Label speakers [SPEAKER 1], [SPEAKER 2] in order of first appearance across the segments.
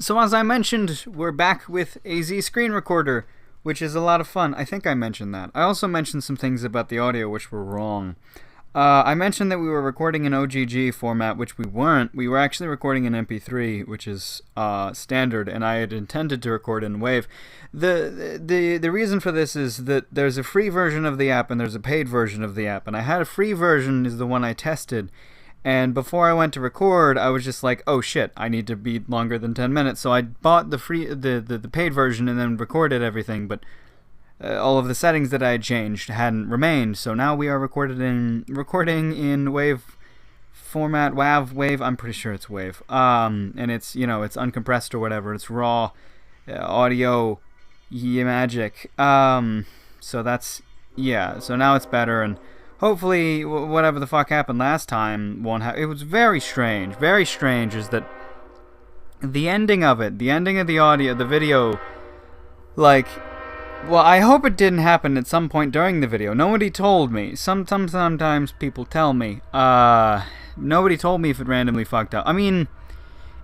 [SPEAKER 1] So as I mentioned, we're back with a Z screen recorder, which is a lot of fun. I think I mentioned that. I also mentioned some things about the audio which were wrong. I mentioned that we were recording in OGG format, which we weren't. We were actually recording in MP3, which is standard, and I had intended to record in WAV. The reason for this is that there's a free version of the app and there's a paid version of the app, and I had a free version is the one I tested. And before I went to record, I was just like, oh shit, I need to be longer than 10 minutes. So I bought the paid version and then recorded everything, but all of the settings that I had changed hadn't remained. So now we are recording in WAV format, WAV, I'm pretty sure it's WAV. And it's, it's uncompressed or whatever. It's raw audio, magic. So that's, so now it's better, and hopefully, whatever the fuck happened last time won't happen. It was very strange. Very strange is that the ending of the audio, the video, I hope it didn't happen at some point during the video. Nobody told me. Sometimes people tell me. Nobody told me if it randomly fucked up. I mean,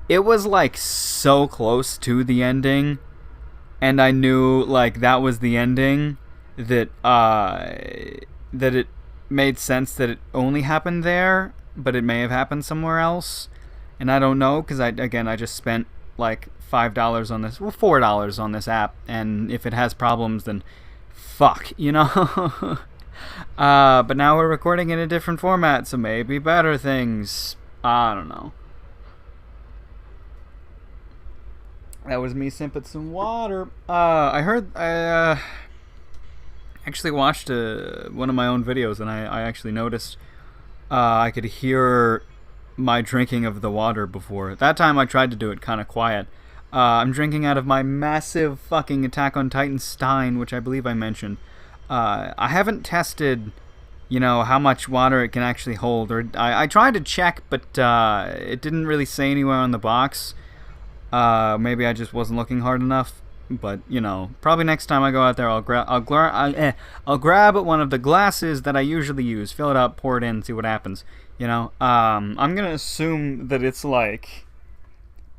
[SPEAKER 1] it was, so close to the ending, and I knew, that was the ending, that it made sense that it only happened there, but it may have happened somewhere else, and I don't know, because I just spent $5 on this, $4 on this app, and if it has problems, then fuck, but now we're recording in a different format, so maybe better things. I don't know. That was me sipping some water. I actually watched one of my own videos, and I actually noticed I could hear my drinking of the water before. That time I tried to do it kind of quiet. I'm drinking out of my massive fucking Attack on Titan stein, which I believe I mentioned. I haven't tested, how much water it can actually hold. Or I tried to check, but it didn't really say anywhere on the box. Maybe I just wasn't looking hard enough. But, probably next time I go out there, I'll grab one of the glasses that I usually use, fill it up, pour it in, see what happens, I'm gonna assume that it's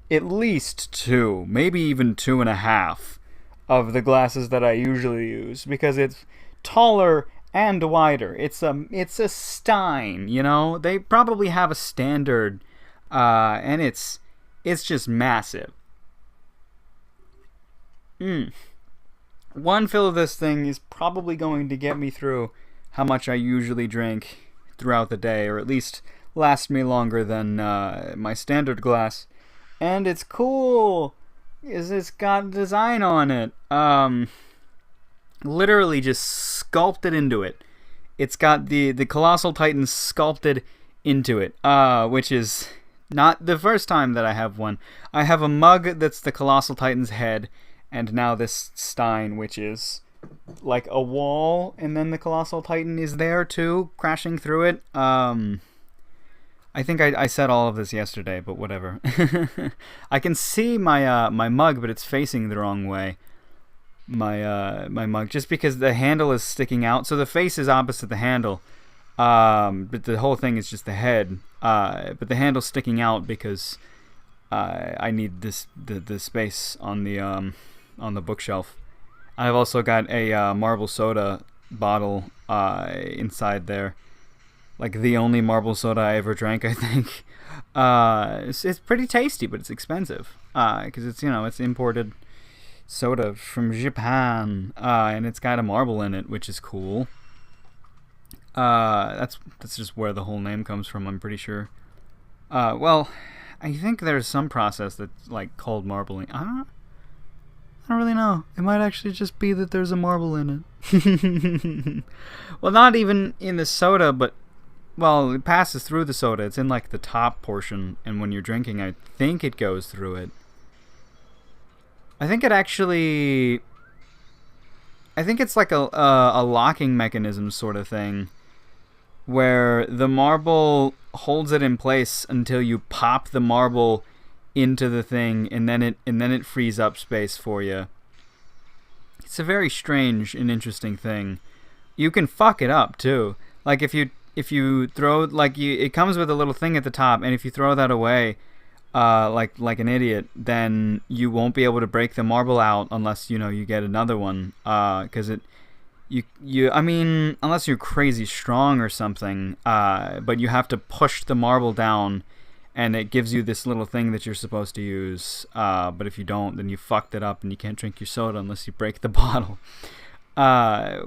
[SPEAKER 1] at least 2, maybe even 2.5 of the glasses that I usually use, because it's taller and wider. It's a stein, they probably have a standard, and it's just massive. One fill of this thing is probably going to get me through how much I usually drink throughout the day, or at least last me longer than my standard glass. And it's cool, is it's got design on it. Literally just sculpted into it. It's got the Colossal Titan sculpted into it, which is not the first time that I have one. I have a mug that's the Colossal Titan's head, and now this stein, which is like a wall, and then the Colossal Titan is there too, crashing through it. I think I said all of this yesterday, but whatever. I can see my my mug, but it's facing the wrong way. My mug, just because the handle is sticking out, so the face is opposite the handle. But the whole thing is just the head. But the handle's sticking out because I need the space on the bookshelf. I've also got a marble soda bottle inside there, like the only marble soda I ever drank, I think. It's pretty tasty, but it's expensive because it's imported soda from Japan, and it's got a marble in it, which is cool. That's just where the whole name comes from, I'm pretty sure. Well, I think there's some process that's called marbling. I don't really know. It might actually just be that there's a marble in it. Well, not even in the soda, but it passes through the soda. It's in the top portion, and when you're drinking, I think it goes through it. I think it's like a locking mechanism sort of thing, where the marble holds it in place until you pop the marble into the thing, and then it frees up space for you. It's a very strange and interesting thing. You can fuck it up too. If you throw it comes with a little thing at the top, and if you throw that away, like an idiot, then you won't be able to break the marble out unless you get another one. Because I mean, unless you're crazy strong or something. But you have to push the marble down, and it gives you this little thing that you're supposed to use. But if you don't, then you fucked it up, and you can't drink your soda unless you break the bottle.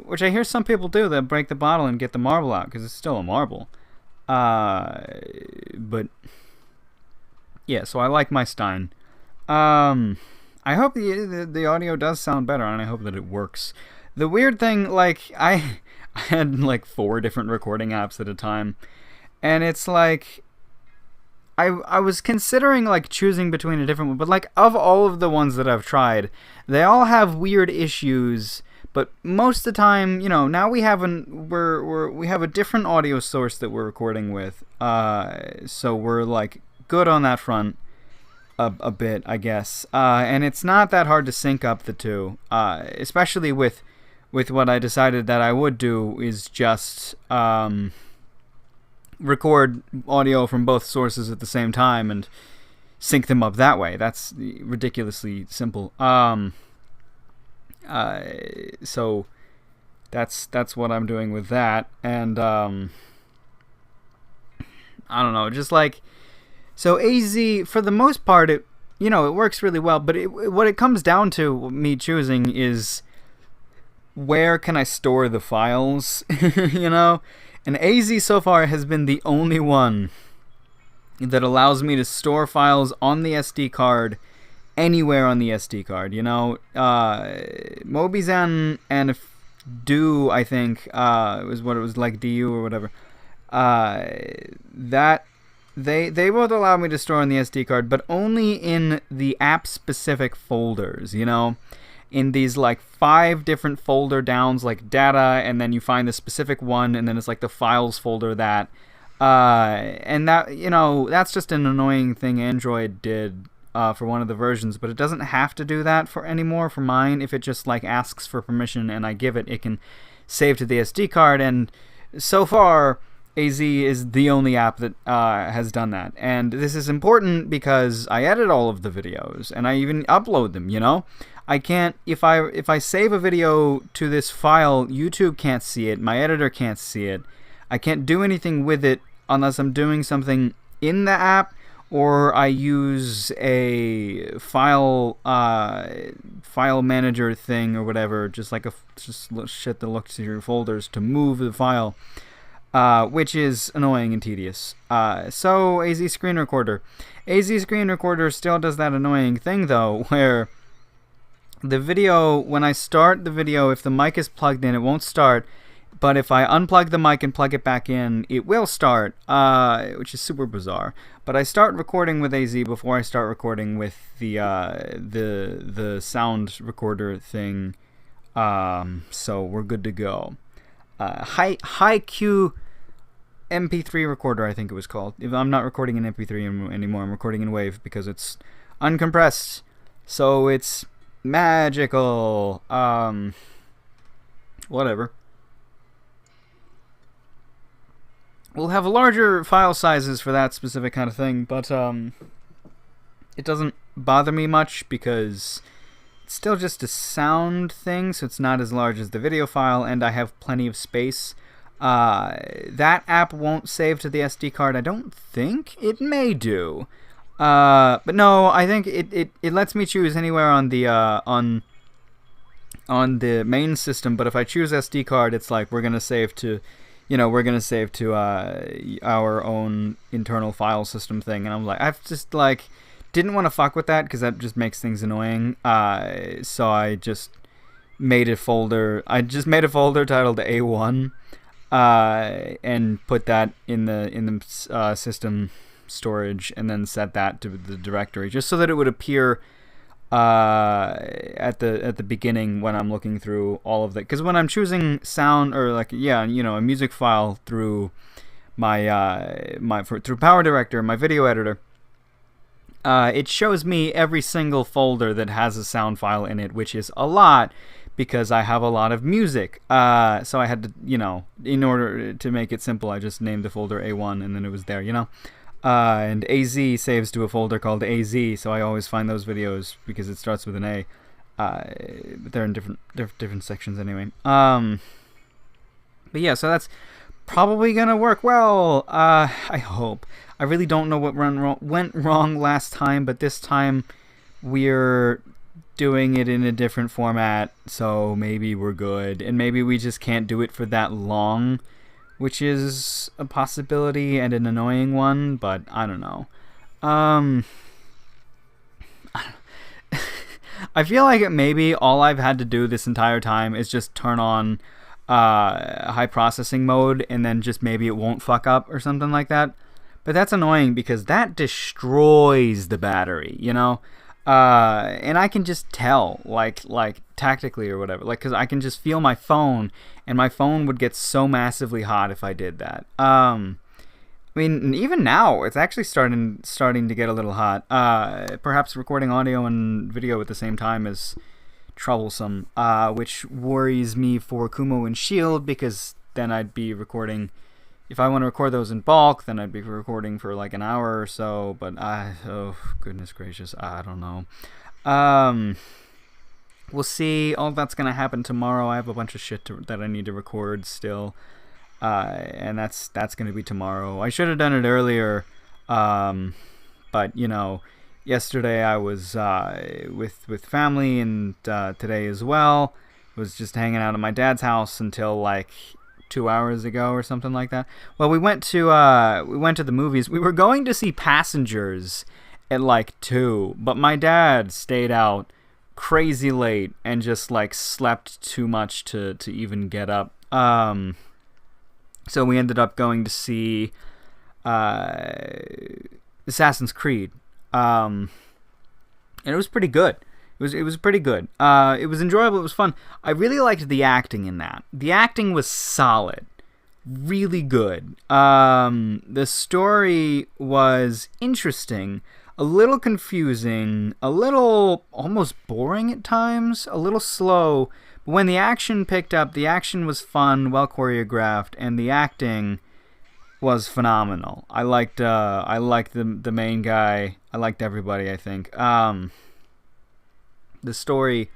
[SPEAKER 1] Which I hear some people do. They'll break the bottle and get the marble out because it's still a marble. But yeah, so I like my Stein. I hope the audio does sound better, and I hope that it works. The weird thing, like, I had like 4 different recording apps at a time, and it's like I was considering like choosing between a different one, but like of all of the ones that I've tried, they all have weird issues. But most of the time, now we have we have a different audio source that we're recording with, so we're like good on that front a bit, I guess. And it's not that hard to sync up the two, especially with what I decided that I would do is just record audio from both sources at the same time and sync them up that way. That's ridiculously simple. So that's what I'm doing with that, and I don't know, just like, so AZ, for the most part, it works really well, but what it comes down to me choosing is where can I store the files, and AZ so far has been the only one that allows me to store files on the SD card anywhere on the SD card. Mobizen and Do, I think, was what it was, like DU or whatever, that they both allow me to store on the SD card, but only in the app specific folders, in these like 5 different folder downs, like data, and then you find the specific one, and then it's like the files folder that, and that, that's just an annoying thing Android did for one of the versions, but it doesn't have to do that anymore for mine. If it just like asks for permission and I give it, it can save to the SD card, and so far AZ is the only app that has done that. And this is important because I edit all of the videos and I even upload them. I can't, if I save a video to this file, YouTube can't see it, my editor can't see it, I can't do anything with it unless I'm doing something in the app, or I use a file manager thing or whatever, just shit that looks at your folders to move the file, which is annoying and tedious. So AZ Screen Recorder. AZ Screen Recorder still does that annoying thing though, where the video, when I start the video, if the mic is plugged in, it won't start. But if I unplug the mic and plug it back in, it will start, which is super bizarre. But I start recording with AZ before I start recording with the sound recorder thing, so we're good to go. Hi-Q MP3 recorder, I think it was called. I'm not recording in MP3 anymore. I'm recording in WAV because it's uncompressed, so it's magical. Whatever. We'll have larger file sizes for that specific kind of thing, but it doesn't bother me much because it's still just a sound thing, so it's not as large as the video file, and I have plenty of space. That app won't save to the SD card, I don't think. It may do. But no, I think it lets me choose anywhere on the main system, but if I choose SD card, it's like we're going to save to our own internal file system thing, and I'm like, I've just like didn't want to fuck with that because that just makes things annoying. So I just made a folder. I just made a folder titled A1, and put that in the system storage, and then set that to the directory just so that it would appear at the beginning when I'm looking through all of that, because when I'm choosing sound or like a music file through my through Power Director, my video editor, it shows me every single folder that has a sound file in it, which is a lot because I have a lot of music. So I had to, in order to make it simple, I just named the folder A1 and then it was there, And AZ saves to a folder called AZ, so I always find those videos because it starts with an A. But they're in different sections anyway. But yeah, so that's probably gonna work well. I hope. I really don't know what went wrong last time, but this time we're doing it in a different format, so maybe we're good, and maybe we just can't do it for that long, which is a possibility and an annoying one, but I don't know. I feel like maybe all I've had to do this entire time is just turn on high processing mode, and then just maybe it won't fuck up or something like that. But that's annoying because that destroys the battery, you know? And I can just tell, like tactically or whatever, like, because I can just feel my phone, and my phone would get so massively hot if I did that. I mean, even now, it's actually starting to get a little hot. Perhaps recording audio and video at the same time is troublesome, which worries me for Kumo and Shield, because then I'd be recording. If I want to record those in bulk, then I'd be recording for like an hour or so, but oh, goodness gracious, I don't know. We'll see. All that's going to happen tomorrow. I have a bunch of shit that I need to record still, and that's going to be tomorrow. I should have done it earlier, but, you know, yesterday I was with family, and today as well. Was just hanging out at my dad's house until like 2 hours ago or something like that. Well, we went to the movies. We were going to see Passengers at like 2, but my dad stayed out crazy late and just like slept too much to even get up. So we ended up going to see Assassin's Creed, and it was pretty good. It was pretty good. It was enjoyable. It was fun. I really liked the acting in that. The acting was solid, really good. The story was interesting, a little confusing, a little almost boring at times, a little slow. But when the action picked up, the action was fun, well choreographed, and the acting was phenomenal. I liked the main guy. I liked everybody, I think. The story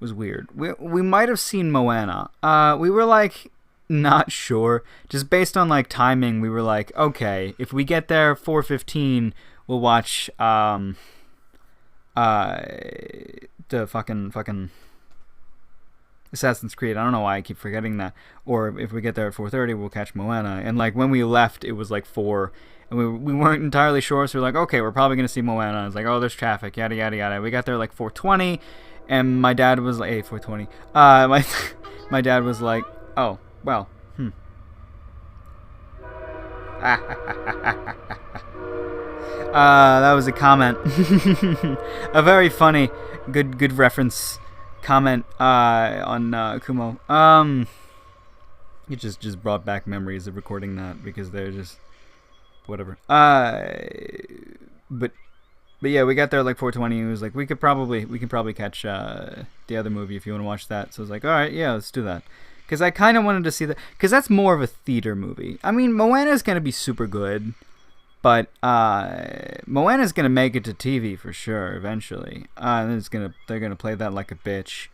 [SPEAKER 1] was weird. We might have seen Moana. We were like not sure. Just based on like timing, we were like, okay, if we get there 4:15, we'll watch the fucking Assassin's Creed. I don't know why I keep forgetting that. Or if we get there at 4:30, we'll catch Moana. And like when we left, it was like 4. And we weren't entirely sure, so we're like, okay, we're probably going to see Moana. I was like, oh, there's traffic, yada, yada, yada. We got there like 4:20, and my dad was like, hey, 4:20. My dad was like, oh, well, that was a comment. A very funny, good reference comment on Kumo. It just brought back memories of recording that, because they're just whatever. But yeah, we got there like 4:20. It was like we can probably catch the other movie if you want to watch that. So I was like, all right, yeah, let's do that. Because I kind of wanted to see that, because that's more of a theater movie. I mean, Moana is gonna be super good, but Moana is gonna make it to TV for sure eventually. And they're gonna play that like a bitch.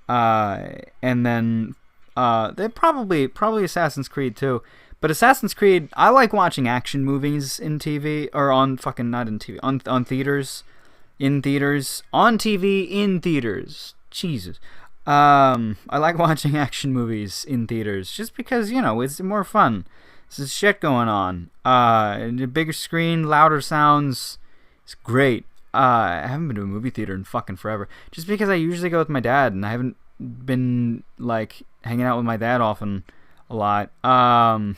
[SPEAKER 1] And then they probably Assassin's Creed too. But Assassin's Creed, I like watching action movies in TV, or on fucking, not in TV, on theaters, in theaters, on TV, in theaters. Jesus. I like watching action movies in theaters, just because, you know, it's more fun. There's shit going on. A bigger screen, louder sounds. It's great. I haven't been to a movie theater in fucking forever, just because I usually go with my dad, and I haven't been, like, hanging out with my dad often a lot. And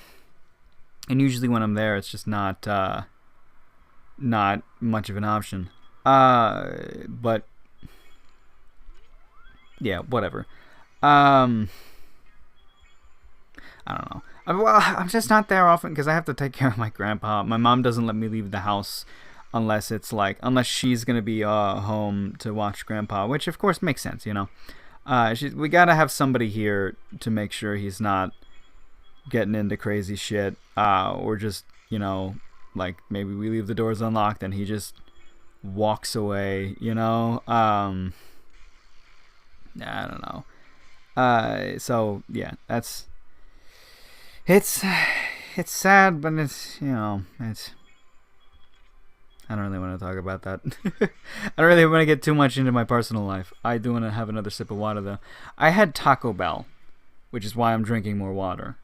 [SPEAKER 1] usually when I'm there, it's just not much of an option. But yeah, whatever. I don't know. I'm just not there often because I have to take care of my grandpa. My mom doesn't let me leave the house unless she's gonna be home to watch grandpa, which of course makes sense, you know. We gotta have somebody here to make sure he's not getting into crazy shit, or just, you know, like maybe we leave the doors unlocked and he just walks away, you know. I don't know. So yeah, it's sad, but it's, you know, it's, I don't really want to talk about that. I don't really want to get too much into my personal life. I do want to have another sip of water though. I had Taco Bell, which is why I'm drinking more water.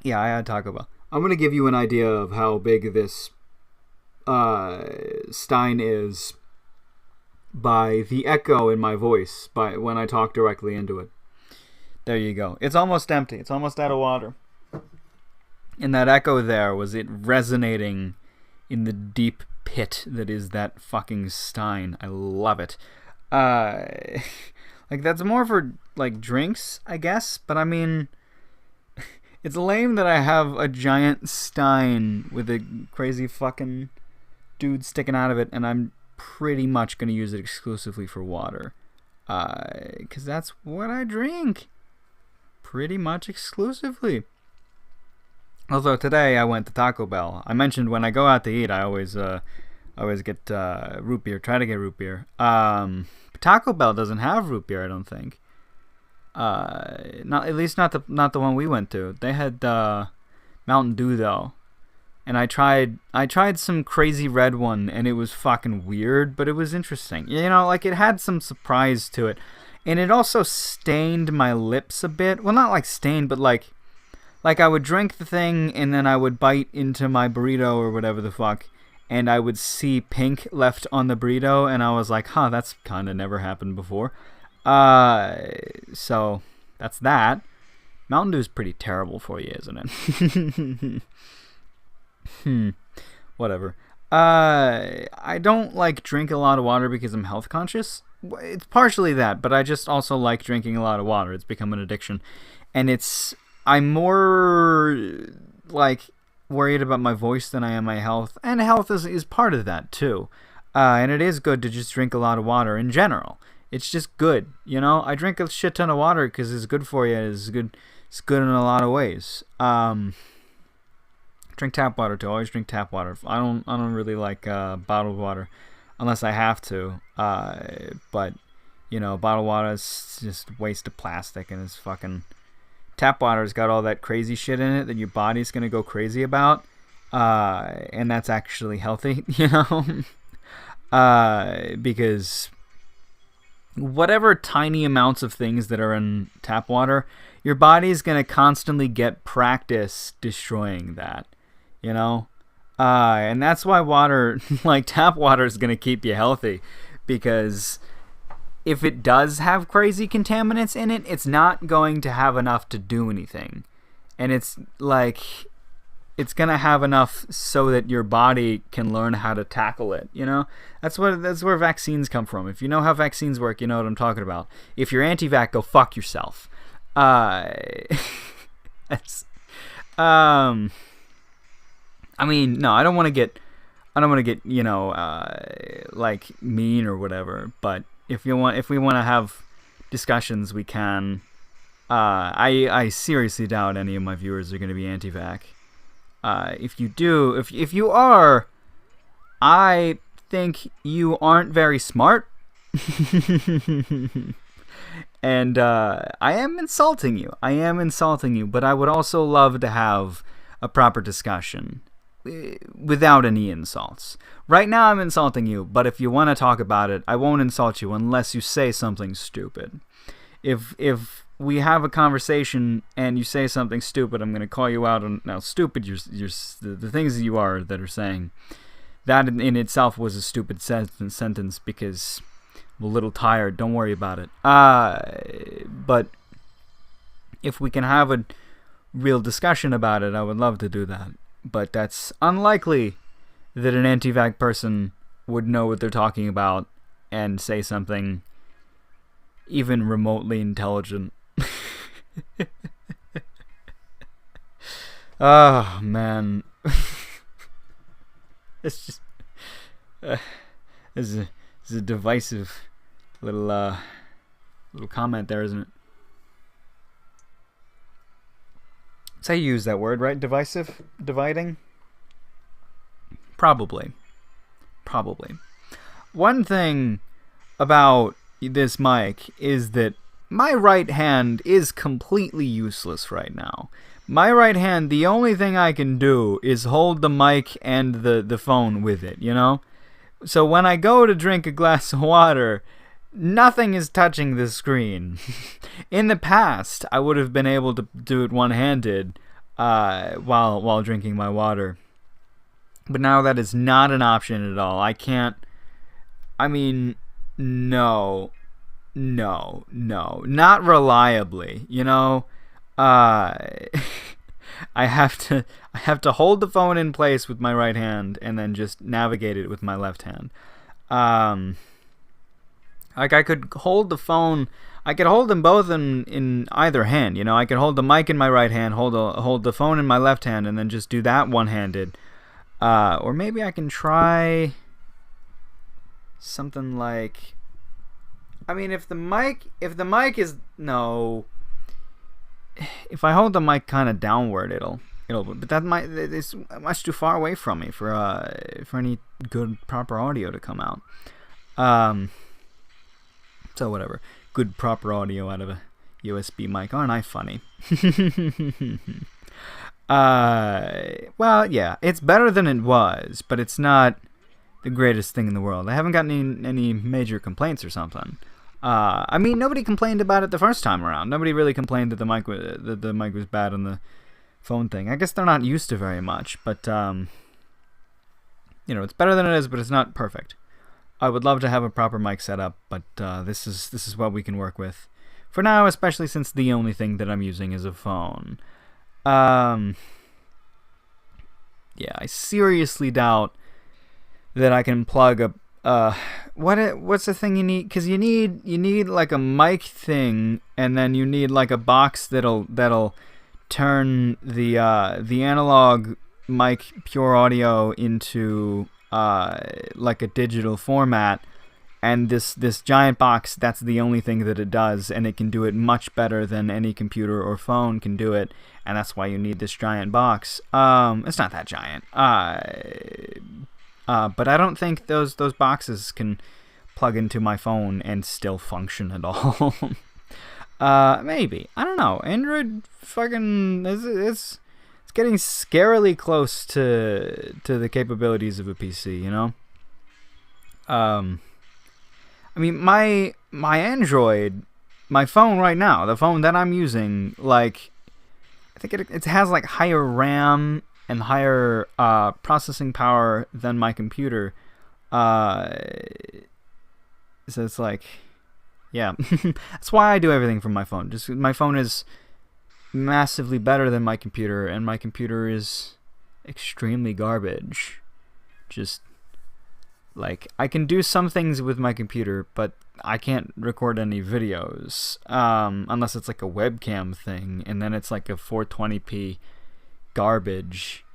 [SPEAKER 1] Yeah, I had Taco Bell. I'm going to give you an idea of how big this Stein is by the echo in my voice, by when I talk directly into it. There you go. It's almost empty. It's almost out of water. And that echo there was it resonating in the deep pit that is that fucking Stein. I love it. Like, that's more for, like, drinks, I guess. But, I mean, it's lame that I have a giant Stein with a crazy fucking dude sticking out of it, and I'm pretty much going to use it exclusively for water. Because that's what I drink. Pretty much exclusively. Although today I went to Taco Bell. I mentioned when I go out to eat, I always get root beer. Try to get root beer. Taco Bell doesn't have root beer, I don't think. Not at least not the one we went to. They had Mountain Dew though, and I tried some crazy red one, and it was fucking weird, but it was interesting. You know, like it had some surprise to it, and it also stained my lips a bit. Well, not like stained, but like I would drink the thing, and then I would bite into my burrito or whatever the fuck, and I would see pink left on the burrito, and I was like, huh, that's kind of never happened before. So that's that. Mountain Dew is pretty terrible for you, isn't it? Whatever. I don't like drink a lot of water because I'm health conscious. It's partially that, but I just also like drinking a lot of water. It's become an addiction, and I'm more like worried about my voice than I am my health, and health is part of that too. And it is good to just drink a lot of water in general. It's just good, you know. I drink a shit ton of water because it's good for you. It's good in a lot of ways. Drink tap water too. Always drink tap water. I don't really like bottled water unless I have to. But you know, bottled water is just a waste of plastic, and it's fucking. Tap water's got all that crazy shit in it that your body's gonna go crazy about, and that's actually healthy, you know. Because whatever tiny amounts of things that are in tap water, your body's going to constantly get practice destroying that, you know? And that's why water, like tap water, is going to keep you healthy, because if it does have crazy contaminants in it, it's not going to have enough to do anything. And it's like, it's going to have enough so that your body can learn how to tackle it, you know? That's where vaccines come from. If you know how vaccines work, you know what I'm talking about. If you're anti-vax, go fuck yourself. That's, I mean, no, I don't want to get, you know, like mean or whatever, but if we want to have discussions, we can. I seriously doubt any of my viewers are going to be anti-vax. If you do, if you are, I think you aren't very smart. And I am insulting you. But I would also love to have a proper discussion without any insults. Right now I'm insulting you, but if you want to talk about it, I won't insult you unless you say something stupid. If we have a conversation and you say something stupid, I'm going to call you out on how stupid the things that you are that are saying. That in itself was a stupid sentence because I'm a little tired. Don't worry about it. But if we can have a real discussion about it, I would love to do that. But that's unlikely that an anti-vax person would know what they're talking about and say something even remotely intelligent. Oh, man. It's just... This is a divisive little comment there, isn't it? Say you use that word, right? Divisive? Dividing? Probably. One thing about this mic is that my right hand is completely useless right now. My right hand, the only thing I can do is hold the mic and the phone with it, you know? So when I go to drink a glass of water, nothing is touching the screen. In the past, I would have been able to do it one-handed while drinking my water. But now that is not an option at all. I can't... I mean, no. Not reliably, you know? I have to hold the phone in place with my right hand and then just navigate it with my left hand. Like I could hold the phone, I could hold them both in either hand, you know? I could hold the mic in my right hand, hold the phone in my left hand, and then just do that one-handed. Or maybe I can try something like, I mean, if the mic is, no, if I hold the mic kind of downward, but that it's much too far away from me for any good proper audio to come out. So whatever, good proper audio out of a USB mic. Aren't I funny? Well, yeah, it's better than it was, but it's not the greatest thing in the world. I haven't gotten any major complaints or something. I mean, nobody complained about it the first time around. Nobody really complained that the mic was bad on the phone thing. I guess they're not used to very much, but you know, it's better than it is, but it's not perfect. I would love to have a proper mic set up, but this is what we can work with for now, especially since the only thing that I'm using is a phone. Yeah, I seriously doubt that I can plug a what's the thing you need? Because you need like a mic thing, and then you need like a box that'll turn the analog mic pure audio into like a digital format. And this giant box, that's the only thing that it does, and it can do it much better than any computer or phone can do it, and that's why you need this giant box. It's not that giant. But I don't think those boxes can plug into my phone and still function at all. Maybe. I don't know. Android fucking it's getting scarily close to the capabilities of a PC, you know? I mean, my Android, my phone right now, the phone that I'm using, like, I think it has like higher RAM and higher processing power than my computer. So it's like, yeah, that's why I do everything from my phone. Just my phone is massively better than my computer, and my computer is extremely garbage. Just like, I can do some things with my computer, but I can't record any videos unless it's like a webcam thing, and then it's like a 420p garbage.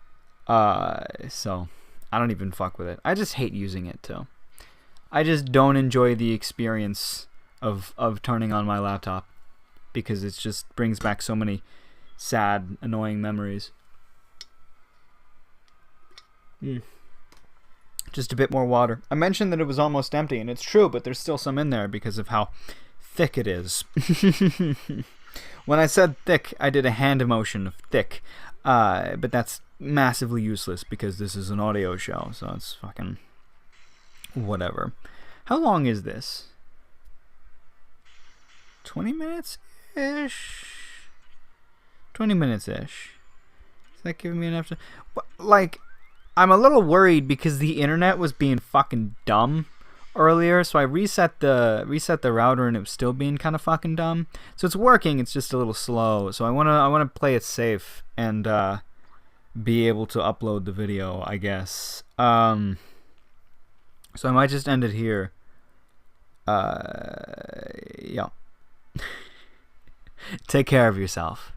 [SPEAKER 1] So I don't even fuck with it. I just hate using it too. I just don't enjoy the experience of turning on my laptop, because it just brings back so many sad, annoying memories. Just a bit more water. I mentioned that it was almost empty, and it's true, but there's still some in there because of how thick it is. When I said thick, I did a hand motion of thick, but that's massively useless because this is an audio show, so it's fucking whatever. How long is this? 20 minutes-ish? 20 minutes-ish. Is that giving me enough to... Like, I'm a little worried because the internet was being fucking dumb earlier, so I reset the router and it was still being kind of fucking dumb. So it's working, it's just a little slow. So I wanna play it safe and be able to upload the video, I guess. So I might just end it here. Yeah. Take care of yourself.